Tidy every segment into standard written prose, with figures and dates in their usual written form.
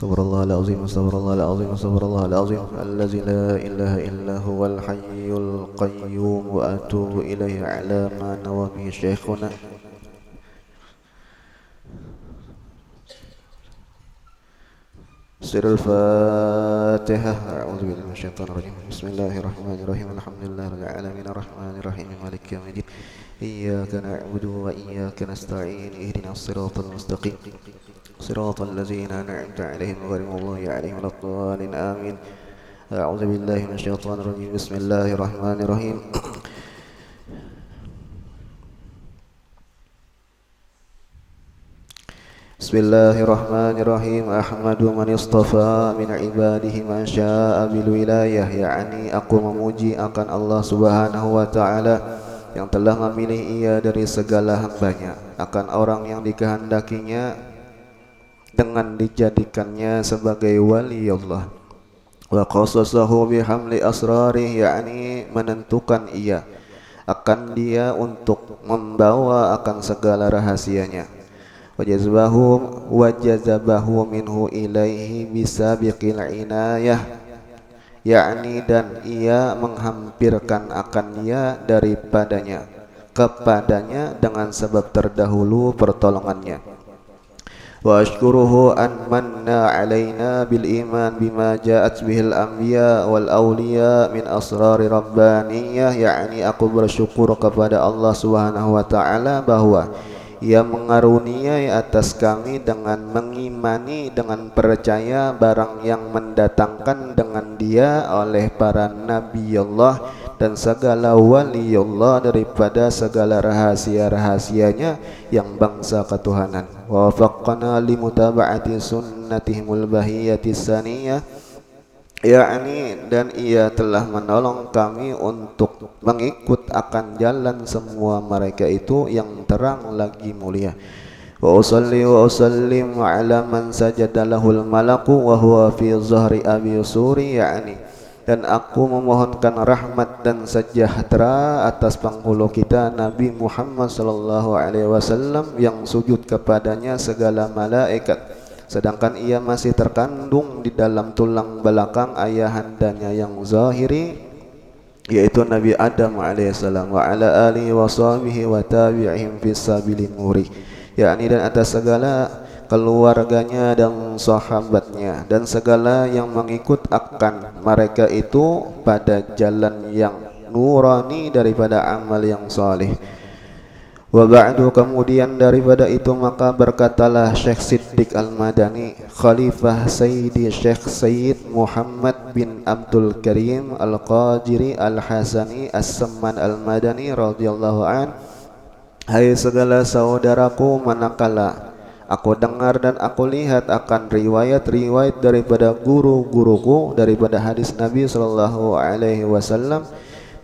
استغفر الله العظيم استغفر الله العظيم استغفر الله العظيم الذي لا إله إلا هو الحي القيوم وأتوب إليه على ما نوى به شيخنا. سر الفاتحة. أعوذ بالله من الشيطان الرجيم. بسم الله الرحمن الرحيم. الحمد لله رب العالمين الرحمن الرحيم مالك يوم الدين. إياك نعبد وإياك نستعين اهدنا الصراط المستقيم صراط الذين أنعمت عليهم غير المغضوب عليهم ولا الضالين آمين. أعوذ بالله من الشيطان الرجيم. بسم الله الرحمن الرحيم. بسم الله الرحمن الرحيم. أحمد من اصطفى من عباده من شاء بالولاية. yakni aku memuji akan Allah Subhanahu wa Ta'ala yang telah memilih ia dari segala hambanya, akan orang yang dikehendakinya dengan dijadikannya sebagai wali Allah. Wa khassasahu bihamli asrarih, yakni menentukan ia akan dia untuk membawa akan segala rahasianya. Wajazabahu minhu ilaihi bisabiqil inayah, yakni dan ia menghampirkan akan dia daripadanya kepadanya dengan sebab terdahulu pertolongannya. Wa ashkuruhu an manna alaina bil iman bima ja'at bihil anbiya wal awliya min asrari rabbaniyah, yakni aku bersyukur kepada Allah Subhanahu wa Ta'ala bahwa ia mengaruniai atas kami dengan mengimani dengan percaya barang yang mendatangkan dengan dia oleh para nabi Allah dan segala wali Allah daripada segala rahasia-rahasianya yang bangsa ketuhanan. Wa wafaqqana limutaba'ati sunnatihimul bahiyatis saniyah, yakni dan ia telah menolong kami untuk mengikut akan jalan semua mereka itu yang terang lagi mulia. Wa usalli wa usallim ala man sajada lahul malaku wa huwa fi zahri abi suri, yakni dan aku memohonkan rahmat dan sejahtera atas penghulu kita Nabi Muhammad sallallahu alaihi wasallam yang sujud kepadanya segala malaikat, sedangkan ia masih terkandung di dalam tulang belakang ayahandanya yang zahiri, yaitu Nabi Adam alaihissalam, wa ala alihi wa sahbihi wa tabi'ihim fis sabilin muri, yakni dan atas segala keluarganya dan sahabatnya dan segala yang mengikut akan mereka itu pada jalan yang nurani daripada amal yang saleh. Wa ba'du, kemudian daripada itu maka berkatalah Syekh Siddiq Al-Madani, Khalifah Sayyidi Syekh Sayyid Muhammad bin Abdul Karim Al-Qajiri Al-Hasani As-Samman Al-Madani radhiyallahu an, hai segala saudaraku, manakala aku dengar dan aku lihat akan riwayat-riwayat daripada guru-guruku daripada hadis Nabi sallallahu alaihi wasallam,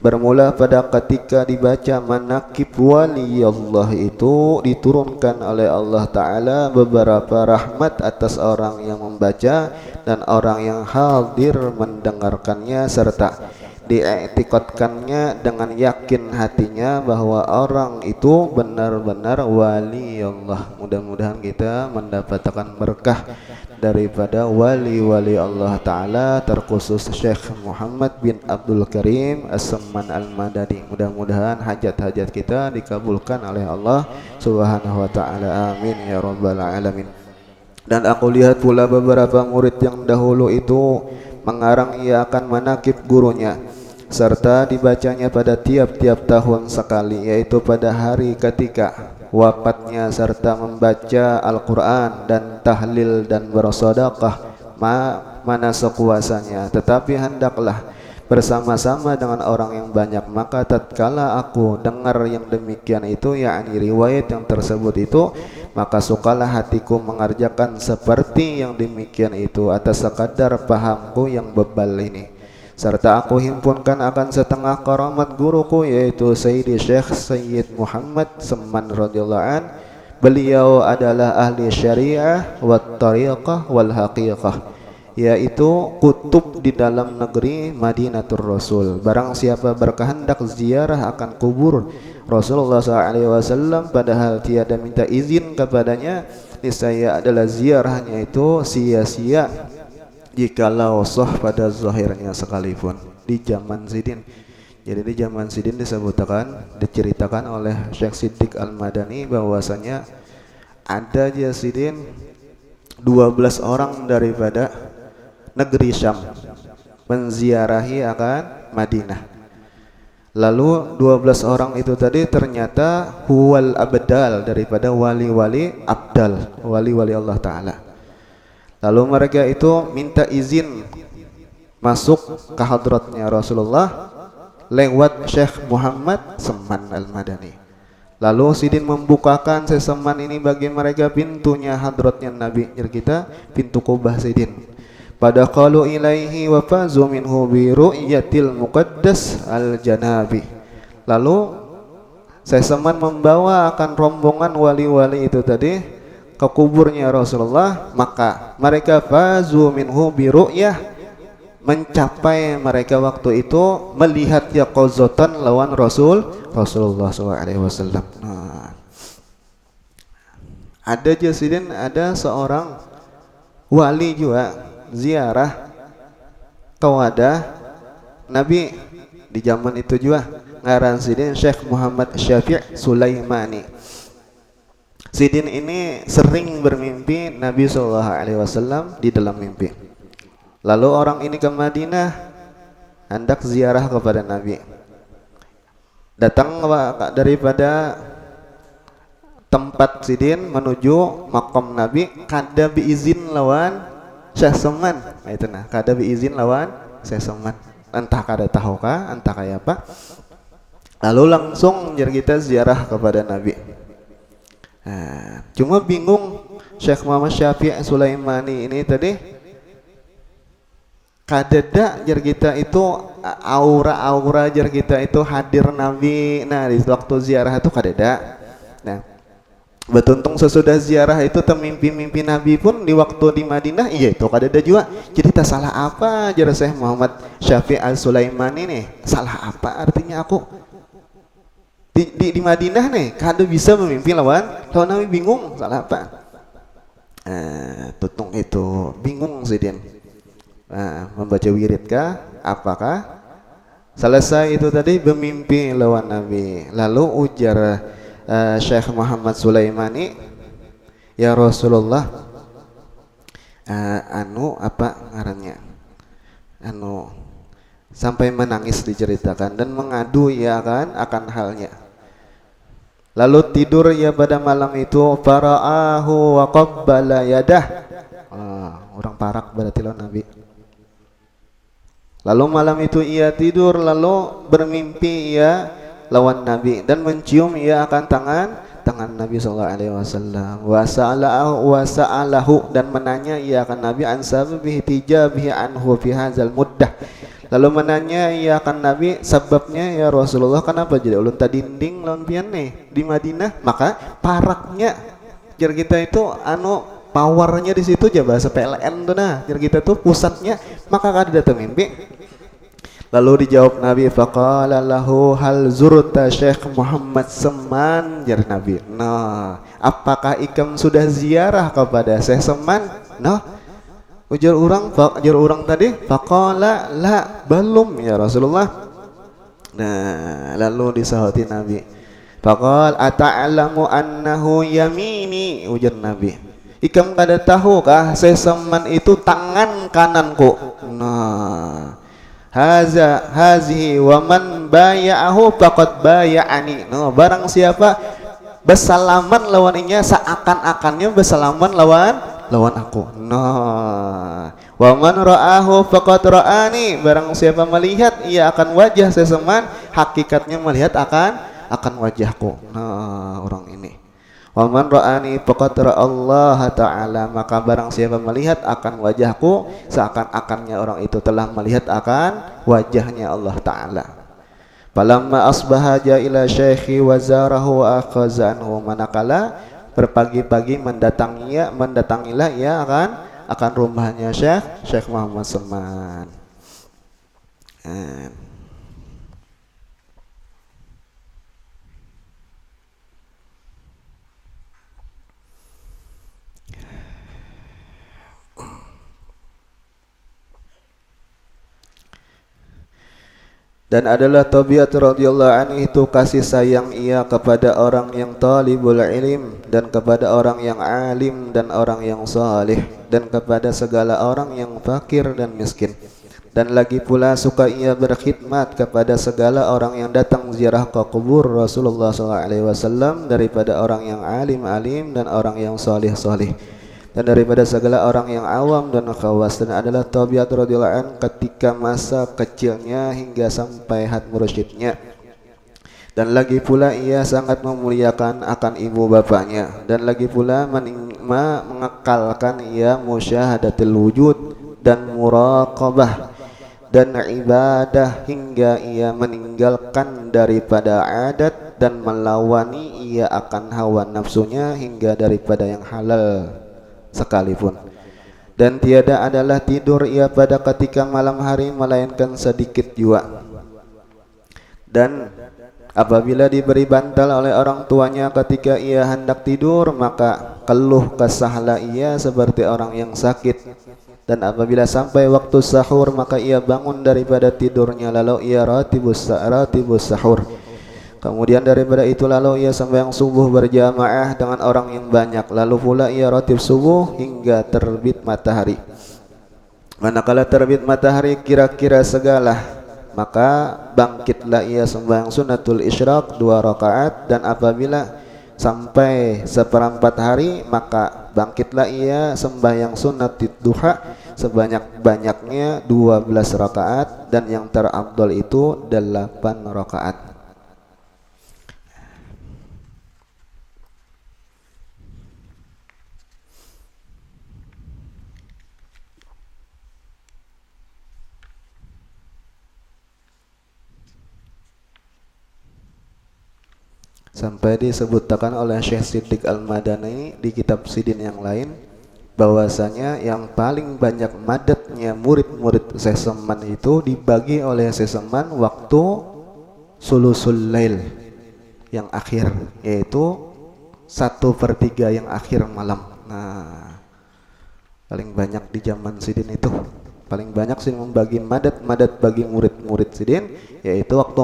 bermula pada ketika dibaca manaqib wali Allah itu diturunkan oleh Allah Ta'ala beberapa rahmat atas orang yang membaca dan orang yang hadir mendengarkannya, serta diiktikadkannya dengan yakin hatinya bahwa orang itu benar-benar wali Allah. Mudah-mudahan kita mendapatkan berkah daripada wali-wali Allah Ta'ala, terkhusus Syekh Muhammad bin Abdul Karim As-Samman Al-Madani. Mudah-mudahan hajat-hajat kita dikabulkan oleh Allah Subhanahu wa Ta'ala, amin ya rabbal alamin. Dan aku lihat pula beberapa murid yang dahulu itu mengarang ia akan manaqib gurunya, serta dibacanya pada tiap-tiap tahun sekali, yaitu pada hari ketika wafatnya, serta membaca Al-Quran dan tahlil dan bersedekah mana sekuasanya. Tetapi hendaklah bersama-sama dengan orang yang banyak. Maka tatkala aku dengar yang demikian itu, yakni riwayat yang tersebut itu, maka sukalah hatiku mengerjakan seperti yang demikian itu atas sekadar pahamku yang bebal ini. Serta aku himpunkan akan setengah karamat guruku, yaitu Sayyidi Syekh Sayyid Muhammad Samman radhiyallahu an. Beliau adalah ahli syariah wat tariqah wal haqiqah, yaitu kutub di dalam negeri Madinatul Rasul. Barang siapa berkehendak ziarah akan kubur Rasulullah SAW padahal tiada minta izin kepadanya, niscaya adalah ziarahnya itu sia-sia jikalau sah pada zahirnya sekalipun di zaman Sidin. Jadi di zaman Sidin diceritakan oleh Syekh Siddiq Al-Madani bahwasanya ada aja Sidin 12 orang daripada negeri Syam menziarahi akan Madinah. Lalu 12 orang itu tadi ternyata huwal abdal, daripada wali-wali abdal, wali-wali Allah Ta'ala. Lalu mereka itu minta izin masuk ke hadratnya Rasulullah lewat Syekh Muhammad Seman Al-Madani. Lalu Sidin membukakan seseman ini bagi mereka pintunya hadratnya Nabi kita, pintu Qubah Sidin. Pada qalu ilaihi wa fazu minhu bi ru'yatil muqaddas al-janabi. Lalu seseman membawa akan rombongan wali-wali itu tadi ke kuburnya Rasulullah, maka mereka fazu minhu bi ru'yah, mencapai mereka waktu itu melihat yaqazatan lawan Rasulullah SAW. Nah, ada Jasidin, ada seorang wali juga ziarah ke wadah Nabi di zaman itu juga, ngaran Sidin Syekh Muhammad Syafi' Sulaimani. Sidin ini sering bermimpi Nabi SAW di dalam mimpi. Lalu orang ini ke Madinah hendak ziarah kepada Nabi. Datang daripada tempat Sidin menuju makam Nabi kada biizin lawan Syekh Seman. Nah itu nah, kada biizin lawan Syekh Seman. Entah kada tahu kah, entah kayak apa. Lalu langsung kita ziarah kepada Nabi. Nah, cuma bingung Syekh Muhammad Syafi' Sulaimani ini tadi kadeda jar kita itu aura-aura jar kita itu hadir Nabi. Nah di waktu ziarah itu kadeda. Nah betuntung sesudah ziarah itu temimpi-mimpi Nabi pun di waktu di Madinah, iya itu kadeda juga. Jadi tak salah apa jar Syekh Muhammad Syafi' Al-Sulaimani nih, salah apa artinya aku di Madinah nih kada bisa memimpi lawan Nabi, bingung salah apa. Tutung itu bingung Sidin. Membaca wirid kah? Apakah? Selesai itu tadi bermimpi lawan Nabi. Lalu ujar Syekh Muhammad Sulaimani, ya Rasulullah, apa ngarannya? Sampai menangis diceritakan dan mengadu ya kan akan halnya. Lalu tidur ya pada malam itu, fara'ahu wa qabbala yadah. Orang parak berarti lawan Nabi. Lalu malam itu ia tidur, lalu bermimpi ia lawan Nabi dan mencium ia akan tangan Nabi SAW. Wasa'alahu dan menanya ia akan Nabi an sababihi tijabihi anhu fi hadzal muddah. Lalu menanya ia akan Nabi sebabnya ya Rasulullah kenapa jadi ulun tadinding lawan pian nih di Madinah. Maka paraknya jar kita itu powernya di situ aja bahasa PLN tuh nah. Jar kita tuh pusatnya, maka kada datang mimpi. Lalu dijawab Nabi, faqala lahu hal zurta Syekh Muhammad Seman, jar Nabi. Nah, apakah ikam sudah ziarah kepada Syekh Seman? Nah, ujar orang tadi, faqala la belum ya Rasulullah. Nah, lalu disahati Nabi, faqal ata'lamu annahu yamini, ujar Nabi. Ikam kada tahukah Syekh Seman itu tangan kananku? Nah, hazihi wa man baya'ahu faqad baya'ani. No, barang siapa bersalaman lawannya seakan-akannya bersalaman lawan aku. No, wa man ra'ahu faqad ra'ani. Barang siapa melihat ia akan wajah seseman, hakikatnya melihat akan wajahku. Nah, orang ini. Wa man ra'ani faqad ra'allah ta'ala. Maka barang siapa melihat akan wajahku, seakan-akannya orang itu telah melihat akan wajahnya Allah Ta'ala. Falamma asbaha ila syekhi wa zarahu wa akhazanhu. Manakala berpagi-pagi mendatangilah ia akan rumahnya Syekh Muhammad Seman. Dan adalah tabiat radhiyallahu anhu itu kasih sayang ia kepada orang yang talibul ilm dan kepada orang yang alim dan orang yang saleh dan kepada segala orang yang fakir dan miskin. Dan lagi pula suka ia berkhidmat kepada segala orang yang datang ziarah ke kubur Rasulullah SAW daripada orang yang alim-alim dan orang yang saleh-saleh dan daripada segala orang yang awam dan khawas. Dan adalah tabiat radhiyallahu an ketika masa kecilnya hingga sampai had mursyidnya. Dan lagi pula ia sangat memuliakan akan ibu bapaknya. Dan lagi pula mengekalkan ia musyahadatul wujud dan muraqabah dan ibadah hingga ia meninggalkan daripada adat dan melawani ia akan hawa nafsunya hingga daripada yang halal sekalipun. Dan tiada adalah tidur ia pada ketika malam hari melainkan sedikit jua. Dan apabila diberi bantal oleh orang tuanya ketika ia hendak tidur, maka keluh kesahlah ia seperti orang yang sakit. Dan apabila sampai waktu sahur, maka ia bangun daripada tidurnya lalu ia ratibus sahur. Kemudian daripada itu lalu ia sembahyang subuh berjamaah dengan orang yang banyak. Lalu pula ia ratib subuh hingga terbit matahari. Manakala terbit matahari kira-kira segala, maka bangkitlah ia sembahyang sunatul isyraq 2 rakaat. Dan apabila sampai seperempat hari, maka bangkitlah ia sembahyang sunatid duha sebanyak-banyaknya 12 rakaat. Dan yang terafdal itu 8 rakaat. Sampai disebutkan oleh Syekh Siddiq Al-Madani di kitab Sidin yang lain bahwasanya yang paling banyak madatnya murid-murid Syekh Saman itu dibagi oleh Syekh Saman waktu sulusul lail yang akhir, yaitu 1/3 yang akhir malam. Nah, paling banyak di zaman Sidin itu, paling banyak Sidin membagi madat bagi murid-murid Sidin, yaitu waktu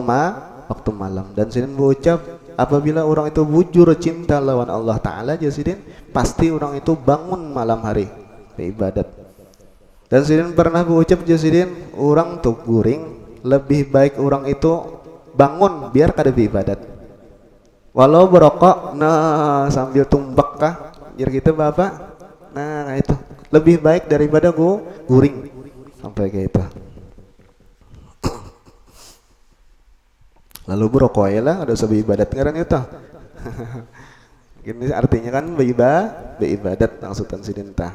malam. Dan Sidin berucap, apabila orang itu bujur cinta lawan Allah Ta'ala, Sidin pasti orang itu bangun malam hari beribadat. Dan Sidin pernah berucap, Sidin orang tuh guring, lebih baik orang itu bangun biar kada beribadat, walau berokok nah sambil tumbak kah biar kita bapak, nah itu lebih baik daripada guring sampai kayak itu. Lalu berokok ya lah, ada usah beribadat ngaran itu. Ini artinya kan beribadat maksudkan Sidin tah.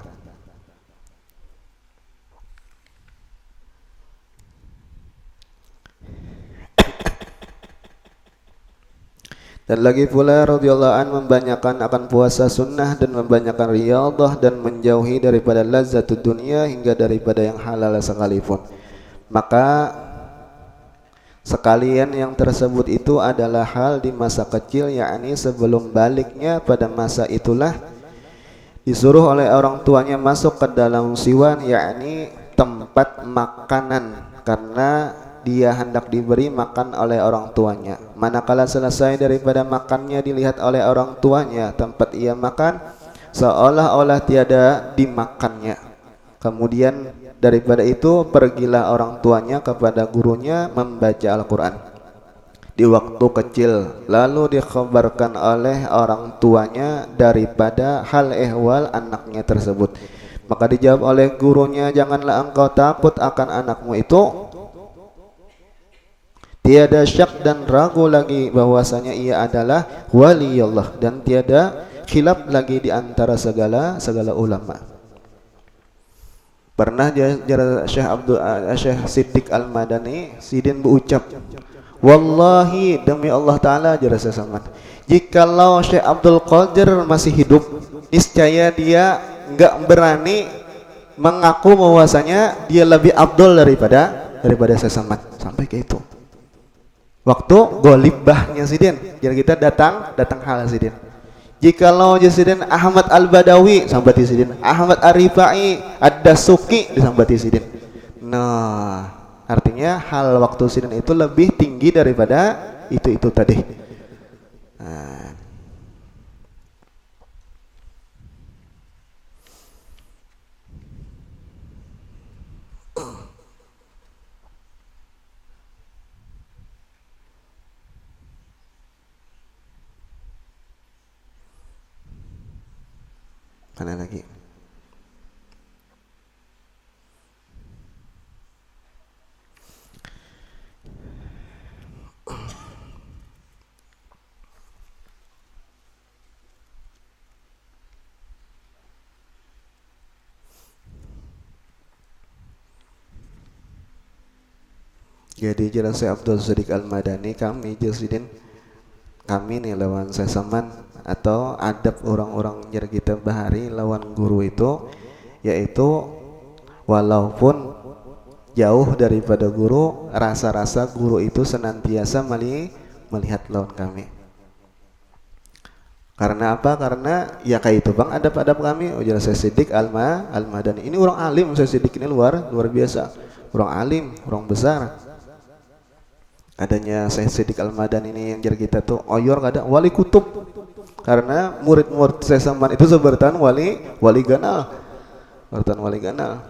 Dan lagi pula radhiyallahu an membanyakan akan puasa sunnah dan membanyakan riyadhah dan menjauhi daripada lazzatud dunia hingga daripada yang halal sekalipun. Maka sekalian yang tersebut itu adalah hal di masa kecil, yakni sebelum baliknya pada masa itulah disuruh oleh orang tuanya masuk ke dalam siwan, yakni tempat makanan, karena dia hendak diberi makan oleh orang tuanya. Manakala selesai daripada makannya dilihat oleh orang tuanya tempat ia makan seolah-olah tiada dimakannya. Kemudian daripada itu pergilah orang tuanya kepada gurunya membaca Al-Quran di waktu kecil, lalu dikhabarkan oleh orang tuanya daripada hal ehwal anaknya tersebut. Maka dijawab oleh gurunya, janganlah engkau takut akan anakmu itu, tiada syak dan ragu lagi bahwasanya ia adalah wali Allah, dan tiada khilaf lagi di antara segala ulama. Pernah Syekh Siddiq Al-Madani Sidin berucap, wallahi demi Allah Ta'ala jarasa Saman, jikalau Syekh Abdul Qadir masih hidup, niscaya dia enggak berani mengaku bahwasanya dia lebih abdul daripada Syekh Saman. Sampai ke itu waktu golibahnya Sidin, jadi kita datang hal Sidin. Jikalau Sidin Ahmad Al-Badawi sambati Sidin, Ahmad Ar-Rifai Ad-Dasuki disambati Sidin. Nah, Artinya hal waktu sidin itu lebih tinggi daripada itu tadi. Nah, mana lagi? Jadi jelas saya Abdul Sadiq Al-Madani, kami Jasidin, kami nih lawan sesaman atau adab orang-orang jar kita bahari lawan guru itu, yaitu walaupun jauh daripada guru, rasa-rasa guru itu senantiasa melihat lawan kami. Karena apa? Karena ya kayak itu bang adab-adab kami. Ujar saya Siddiq Al-Madani. Ini orang alim, saya Siddiq ini luar biasa. Orang alim, orang besar. Adanya saya Siddiq Al-Madani ini yang jar kita tuh oyor kada wali kutub. Karena murid-murid saya Saman itu sebertan wali ganal. Sebertan wali ganal.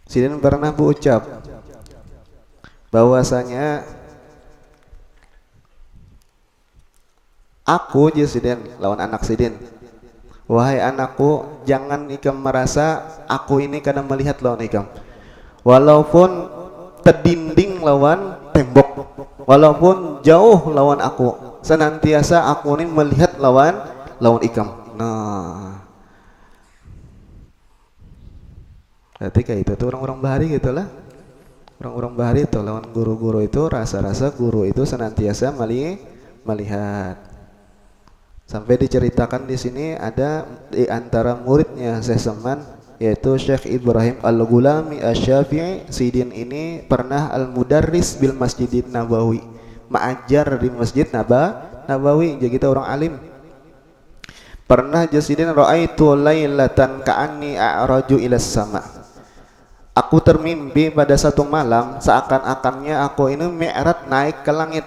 Sidin pernah berucap bahwasanya aku Sidin lawan anak Sidin, wahai anakku, jangan ikam merasa aku ini kadang melihat lawan ikam, walaupun terdinding lawan tembok, walaupun jauh lawan aku, senantiasa aku ini melihat lawan ikam. Nah, berarti kayak itu tuh orang-orang bahari gitulah. Orang-orang bahari itu lawan guru-guru itu rasa-rasa guru itu senantiasa melihat. Sampai diceritakan di sini ada di antara muridnya Syekh Saman, yaitu Syekh Ibrahim Al-Ghulami Asy-Syafi'i. Sidin ini pernah al-mudarris bil Masjidin Nabawi, mengajar di Masjid Nabawi. Jadi kita orang alim. Pernah Jasidin ra'aitu lailatan ka'anni a'raju ila sama. Aku termimpi pada satu malam seakan-akannya aku ini mi'raj naik ke langit.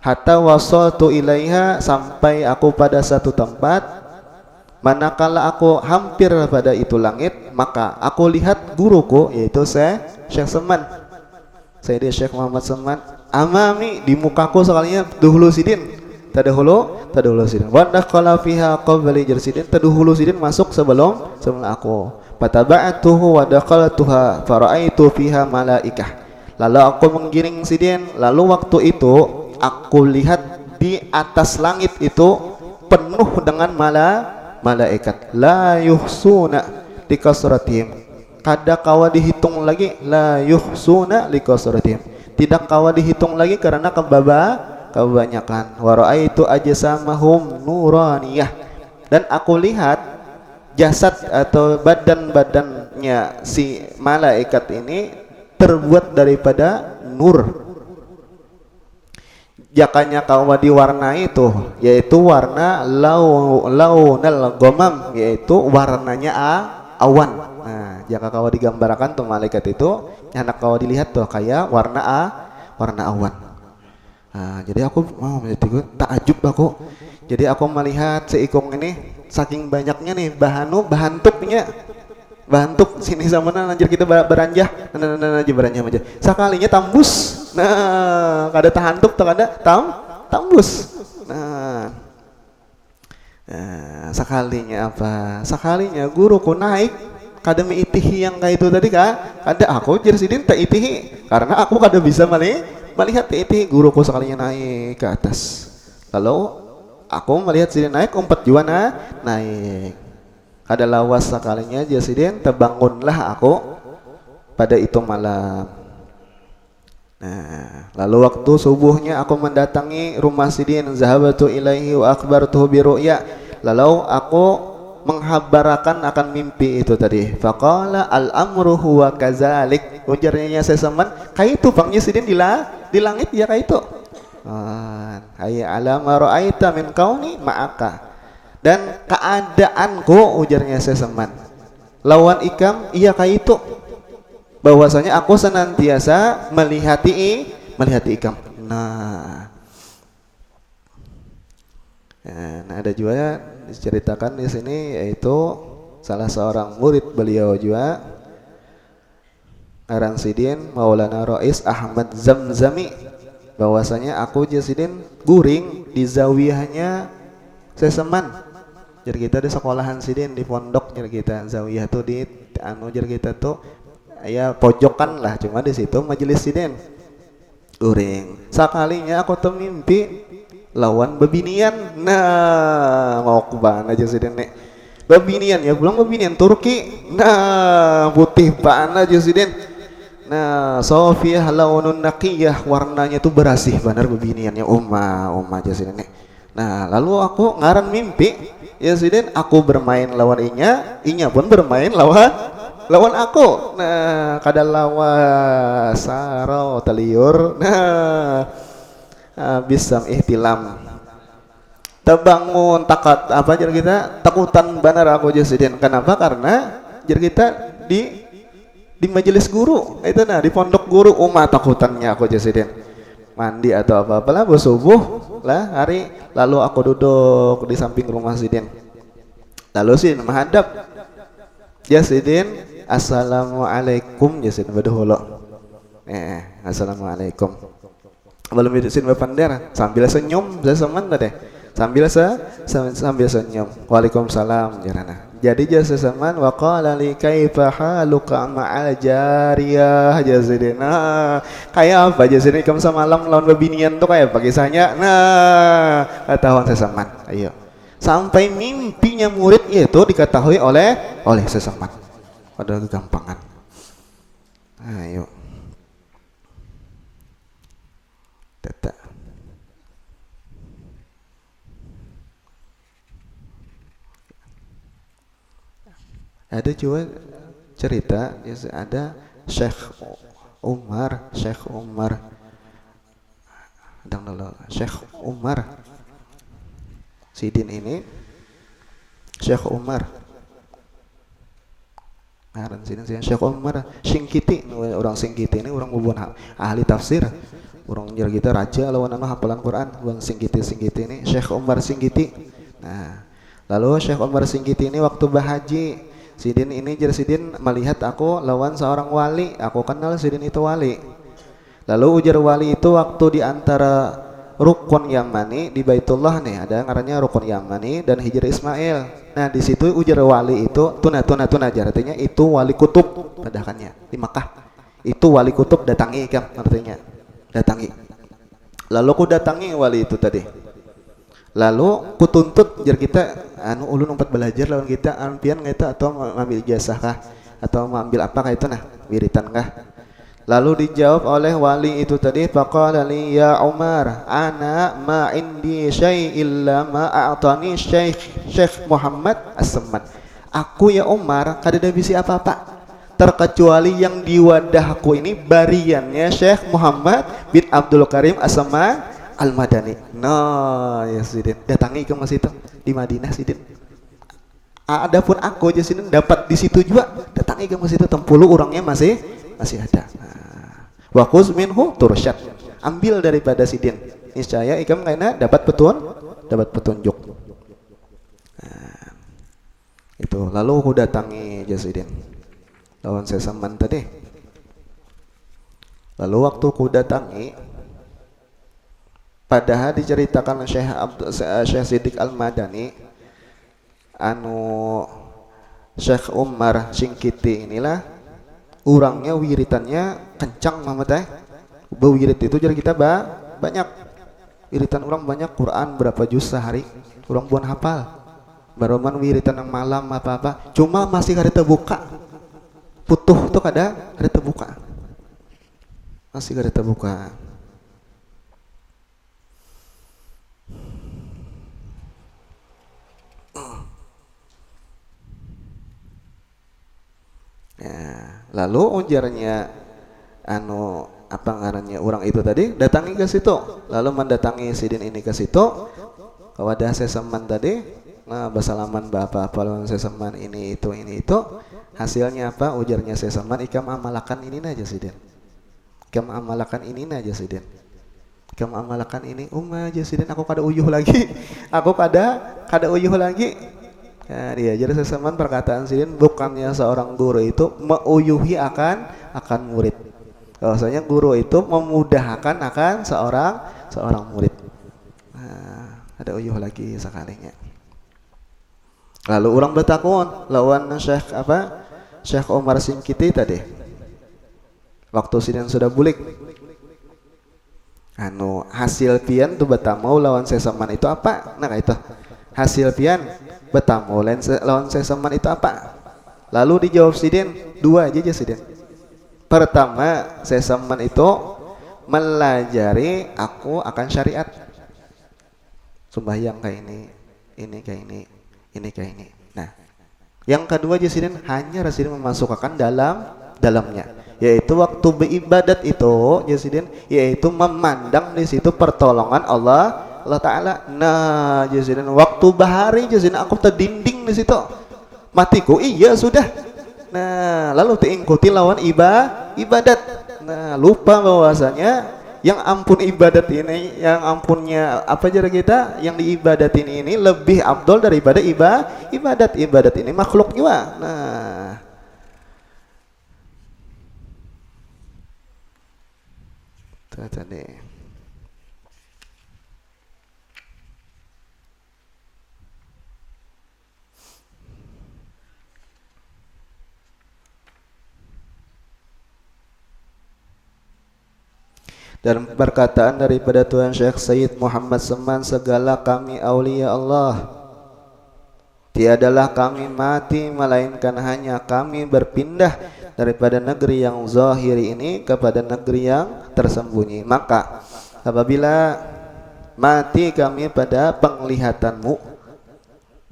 Hatta wasaltu ilaiha, sampai aku pada satu tempat, manakala aku hampir pada itu langit, maka aku lihat guruku, yaitu Syekh Saman, Sayyidi Syekh Muhammad Saman, amami, di mukaku sekalinya dahulu Sidin, tadahulu Sidin, wa dakhala fiha qabli Sidin, tadahulu Sidin masuk sebelum aku. Fataba'atuhu wa dakhaltuha fara'aitu fiha malaikah. Lalu aku menggiring Sidin, lalu waktu itu aku lihat di atas langit itu penuh dengan malaikat, la yuhsuna likasratihim, kada kawa dihitung lagi, la yuhsuna likasratihim, tidak kawa dihitung lagi karena kebanyakan. Wa ra'aitu ajsamahum nuraniyah, dan aku lihat jasad atau badan-badannya si malaikat ini terbuat daripada nur. Jakanya kawa diwarnai itu, yaitu warna launal ghamam, yaitu warnanya awan. Nah, jaka kawa digambarkan tuh malaikat itu, anak kawa dilihat tuh kayak warna awan. Nah, jadi aku takjub aku. Jadi aku melihat si ikung ini saking banyaknya nih bahantuk sini sama anjir kita beranjah aja beranjah aja sekalinya tambus. Nah, kada tahantuk tuh kada tambus. Nah, sekalinya guruku naik kada meitihi yang kayak itu tadi kada aku jadi sidin tak itihi karena aku kada bisa melihat itihi guruku sekalinya naik ke atas. Lalu aku melihat Sidin naik, umpat juga naik. Ada lawas sekalinya Sidin, terbangunlah aku pada itu malam. Nah, lalu waktu subuhnya aku mendatangi rumah Sidin, zahabatu ilaihi wa akhbartuhu bi ru'ya. Lalu aku menghabarkan akan mimpi itu tadi. Faqala al-amru huwa kadzalik. Ujarnya saya Saman, kayak itu bangnya Sidin di langit ya kayak itu. Hayya ala ma ra'aita min kauni ma'aka, dan keadaanku, ujarnya saya Saman, lawan ikam iya kayak itu, bahwasanya aku senantiasa melihati ikam. Nah, ada juga diceritakan di sini, yaitu salah seorang murid beliau juga, Aran Sidin Maulana Rais Ahmad Zamzami, bahwasanya aku Jasidin guring di zawiyahnya Seseman. Jadi kita di sekolahan Sidin di pondok, jadi kita zawiyah tuh di jadi kita tuh ya pojokan lah, cuma di situ majelis Sidin. Guring sakalinya aku tuh mimpi lawan bebinian. Nah, mau ke mana aja sih nek bebinian ya, pulang bebinian Turki. Nah, putih banget aja sih. Nah, Sofiyah launun naqiyah, warnanya tuh bersih benar bebiniannya, umma aja sih nek. Nah, lalu aku ngaran mimpi ya sih, aku bermain lawan inya pun bermain lawan aku. Nah, kada lawas sarau teliur. Nah, bisa ihtilam terbangun takat apa jadi kita takutan benar aku Jasidin. Kenapa? Karena jadi kita di majelis guru itu, nah di pondok guru, takutannya aku Jasidin mandi atau apa apalah subuh lah hari, lalu aku duduk di samping rumah Sidin, lalu Sidin menghadap Jasidin, assalamualaikum Jasidin badahulu, assalamualaikum, belum disin bapandera sambil senyum saya seman deh, sambil senyum, waalaikumsalam jarana. Jadi jasa seman wa qala li kaifa haluka ma'al jariyah Jasidin. Nah, kayak apa Jasidin kamu semalam lawan bebinian tuh kayak apa kisahnya? Nah, ketahuan seseman. Ayo. Sampai mimpinya murid itu diketahui oleh seseman. Padahal kegampangan. Ayo. Tata. Ada juga cerita, ada Syekh Umar Syekh Umar Sidin ini, Syekh Umar Syekh Umar Singkiti, orang Singkiti ini orang bubuhan ahli tafsir, orang jar kita raja lawan nama hafalan Quran, orang Singkiti ini Syekh Umar Singkiti. Nah, lalu Syekh Umar Singkiti ini waktu bahaji Sidin ini jadi Sidin melihat aku lawan seorang wali, aku kenal Sidin itu wali. Lalu ujar wali itu waktu di antara rukun Yamani di Baitullah nih, ada ngarannya rukun Yamani dan Hijr Ismail. Nah di situ ujar wali itu tuna artinya itu wali kutub padakannya di Makkah. Itu wali kutub datangi kan artinya datangi. Lalu aku datangi wali itu tadi. Lalu ku tuntut jar kita ulun umpat belajar lawan kita ampian kita atau mengambil ijazah kah atau mengambil apa kah itu nah wiritan kah. Lalu dijawab oleh wali itu tadi, faqala li ya Umar ana ma indi syai' illa ma a'tani Syekh Muhammad As-Samad. Aku ya Umar kada ada bisi apa-apa terkecuali yang di wadahku ini bariannya Syekh Muhammad bin Abdul Karim As-Samad Al-Madani. No, ya Sidin, datangi ke masjid itu di Madinah Sidin. Adapun aku aja Sidin dapat di situ juga, datangi ke masjid itu, 10 orangnya masih ada. Wa khuz minhu tursyad. Ambil daripada Sidin. Niscaya ikam kena dapat petunjuk. Nah, itu lalu aku datangi Jasidin lawan sesaman tadi. Lalu waktu aku datangi, padahal diceritakan Syekh Siddiq Al-Madani Syekh Umar Singkiti inilah orangnya wiritannya kencang Muhammad bewirit itu jadi kita banyak wiritan orang banyak, Quran berapa juz sehari orang buan hafal, baroman wiritan yang malam apa-apa, cuma masih kada terbuka putuh tuh kada terbuka, masih kada terbuka. Ya, lalu ujarnya apa ngarannya orang itu tadi datangi ke situ, lalu mendatangi Sidin ini ke situ kepada seseman tadi, Nah, basalaman bapak lawan sesaman ini itu. Hasilnya apa? Ujarnya sesaman, ikam amalakan ini aja sih Den. Ikam amalakan ini aja sih Den. Ikam amalakan ini aja sih Den. Aku kada uyuh lagi. Aku kada uyuh lagi. Ya, dia jadi sesaman perkataan sidin bukannya seorang guru itu meuyuhi akan murid. Bahwasanya guru itu memudahkan akan seorang murid. Nah, ada uyuh lagi sekalinya. Lalu orang bertakun lawan Syekh apa? Syekh Omar Singkiti tadi. Waktu sidin sudah bulik. Hasil pian tuh betamau lawan sesaman itu apa? Nah itu hasil pian betamu lawan sesaman itu apa? Lalu dijawab sidin dua aja sidin. Pertama, sesaman itu melajari aku akan syariat. Sembahyang kayak ini kayak ini kayak ini. Nah, yang kedua sidin hanya sidin memasukkan dalamnya, yaitu waktu beribadat itu sidin, yaitu memandang di situ pertolongan Allah Ta'ala. Nah, jazidin waktu bahari jazidin aku terdinding di situ. Matiku iya sudah. Nah, lalu diikuti lawan ibadat. Nah, lupa bahwasanya yang ampun ibadat ini, yang ampunnya apa jara kita, yang diibadatin ini lebih afdol daripada ibadat ini makhluk juga. Nah, tadi. Dan perkataan daripada Tuhan Syekh Sayyid Muhammad Seman, segala kami aulia Allah, tiadalah kami mati melainkan hanya kami berpindah daripada negeri yang zahiri ini kepada negeri yang tersembunyi. Maka apabila mati kami pada penglihatanmu,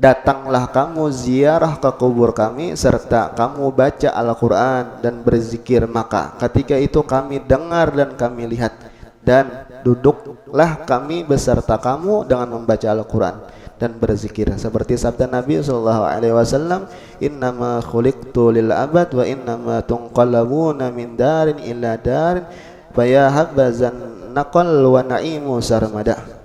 datanglah kamu ziarah ke kubur kami serta kamu baca Al-Quran dan berzikir, maka ketika itu kami dengar dan kami lihat, dan duduklah kami beserta kamu dengan membaca Al-Quran dan berzikir, seperti sabda Nabi SAW, innama khuliqtu lil abad wa innama tunqalabuna min darin illa darin faya habbazan naqal wa na'imu sarmada.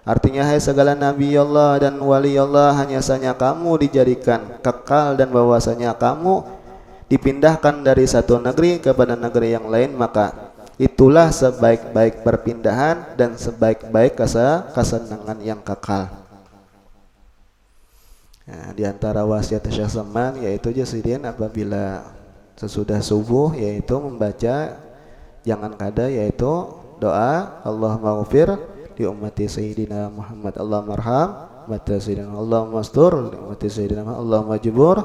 Artinya, hai segala nabi Allah dan wali Allah, hanya saja kamu dijadikan kekal dan bahwasanya kamu dipindahkan dari satu negeri kepada negeri yang lain, maka itulah sebaik-baik perpindahan dan sebaik-baik kesenangan yang kekal. Nah, di antara wasiat Syekh Seman yaitu jasidin apabila sesudah subuh yaitu membaca jangan kada yaitu doa Allah maghfir di ummati Sayyidina Muhammad, Allah marham ummati Sayyidina, Allah mastur di ummati Sayyidina, Allah majbur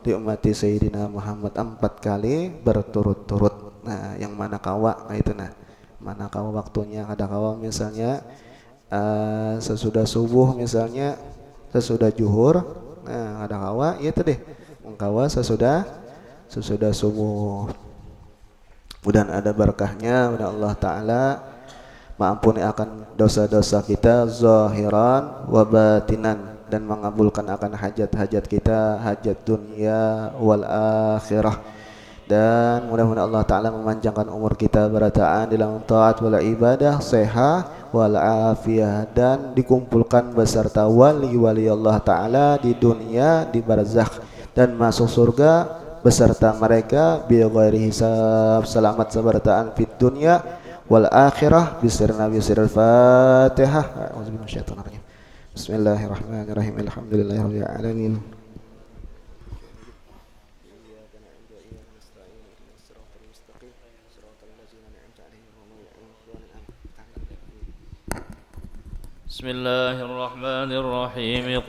di ummati Sayyidina Muhammad 4 kali berturut-turut. Nah, yang mana kawa, nah itu mana kawa waktunya, kada kawa misalnya sesudah subuh, misalnya sesudah zuhur, nah ada kawa itu deh mengkawa sesudah subuh. Mudah ada berkahnya, mudah Allah Ta'ala mengampuni akan dosa-dosa kita zahiran wa batinan, dan mengabulkan akan hajat-hajat kita, hajat dunia wal akhirah. Dan mudah-mudahan Allah Ta'ala memanjangkan umur kita berataan dalam taat wal ibadah, sehat wal afiyah, dan dikumpulkan beserta wali-wali Allah Ta'ala di dunia, di barzakh, dan masuk surga beserta mereka bi ghairi hisab, selamat seberataan fid dunia wal akhirah bisirna bisiril Fatihah. A'udzubillahi minasyaitonir rajim. Bismillahirrahmanirrahim. Alhamdulillahirabbil alamin. Bismillahirrahmanirrahim.